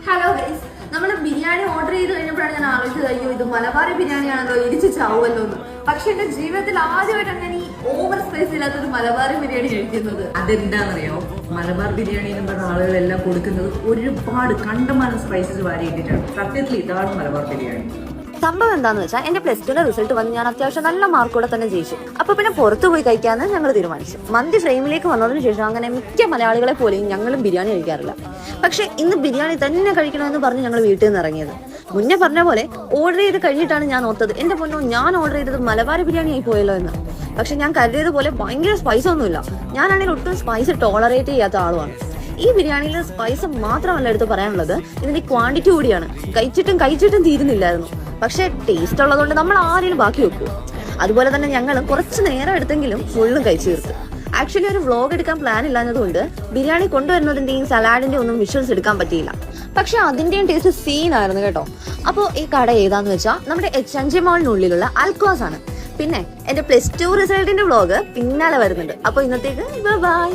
Hello guys, നമ്മൾ biryani order ചെയ്ത് കഴിഞ്ഞപ്പോഴാണ് ഞാൻ ആലോചിച്ചത്, അയ്യോ ഇത് മലബാറി ബിരിയാണിയാണല്ലോ, ഇരിച്ച് ചാവുമല്ലോ എന്ന്. പക്ഷെ എന്റെ ജീവിതത്തിൽ ആദ്യമായിട്ടാണ് ഞാൻ ഈ ഓവർ സ്പൈസ് ഇല്ലാത്തൊരു മലബാറി ബിരിയാണി കഴിക്കുന്നത്. അതെന്താണെന്നറിയോ? മലബാർ ബിരിയാണി എന്ന് പറഞ്ഞ ആളുകളെല്ലാം കൊടുക്കുന്നത് ഒരുപാട് കണ്ടമാനം സ്പൈസസ് വാരി ഇട്ടിട്ടാണ്. സത്യത്തിൽ ഇതാണ് മലബാർ ബിരിയാണി. സംഭവം എന്താന്ന് വെച്ചാൽ എന്റെ +2 റിസൾട്ട് വന്ന് ഞാൻ അത്യാവശ്യം നല്ല മാർക്കോടെ തന്നെ ജയിച്ചു. അപ്പൊ പിന്നെ പുറത്തു പോയി കഴിക്കാന്ന് ഞങ്ങൾ തീരുമാനിച്ചു. മന്തി ഫ്രെയിമിലേക്ക് വന്നതിന് ശേഷം അങ്ങനെ മിക്ക മലയാളികളെ പോലെയും ഞങ്ങളും ബിരിയാണി കഴിക്കാറില്ല. പക്ഷെ ഇന്ന് ബിരിയാണി തന്നെ കഴിക്കണമെന്ന് പറഞ്ഞ് ഞങ്ങൾ വീട്ടിൽ നിന്ന് ഇറങ്ങിയത്. മുന്നേ പറഞ്ഞ പോലെ ഓർഡർ ചെയ്ത് കഴിഞ്ഞിട്ടാണ് ഞാൻ ഓർത്തത്, എന്റെ പൊന്നോ ഞാൻ ഓർഡർ ചെയ്തത് മലബാറി ബിരിയാണി ആയി പോയല്ലോ എന്ന്. പക്ഷെ ഞാൻ കരുതിയത് പോലെ ഭയങ്കര സ്പൈസ് ഒന്നുമില്ല. ഞാനാണെങ്കിൽ ഒട്ടും സ്പൈസ് ടോളറേറ്റ് ചെയ്യാത്ത ആളുമാണ്. ഈ ബിരിയാണിയിൽ സ്പൈസ് മാത്രമല്ല എടുത്ത് പറയാനുള്ളത്, ഇതിന്റെ ക്വാണ്ടിറ്റി കൂടിയാണ്. കഴിച്ചിട്ടും തീരുന്നില്ലായിരുന്നു. പക്ഷെ ടേസ്റ്റ് ഉള്ളതുകൊണ്ട് നമ്മൾ ആരെയും ബാക്കി വെക്കൂ. അതുപോലെ തന്നെ ഞങ്ങളും കുറച്ച് നേരം എടുത്തെങ്കിലും ഫുള്ളും കഴിച്ചു തീർത്തു. ആക്ച്വലി ഒരു വ്ളോഗ് എടുക്കാൻ പ്ലാൻ ഇല്ലാഞ്ഞതുകൊണ്ട് ബിരിയാണി കൊണ്ടുവരുന്നതിന്റെയും സലാഡിന്റെയും ഒന്നും വിഷ്വൽസ് എടുക്കാൻ പറ്റിയില്ല. പക്ഷെ അതിന്റെയും ടേസ്റ്റ് സീനായിരുന്നു കേട്ടോ. അപ്പോൾ ഈ കട ഏതാന്ന് വെച്ചാൽ നമ്മുടെ HNG മാളിനുള്ളിലുള്ള അൽക്വാസ് ആണ്. പിന്നെ എന്റെ +2 റിസൾട്ടിന്റെ വ്ളോഗ് പിന്നാലെ വരുന്നുണ്ട്. അപ്പോൾ ഇന്നത്തേക്ക് ബൈ.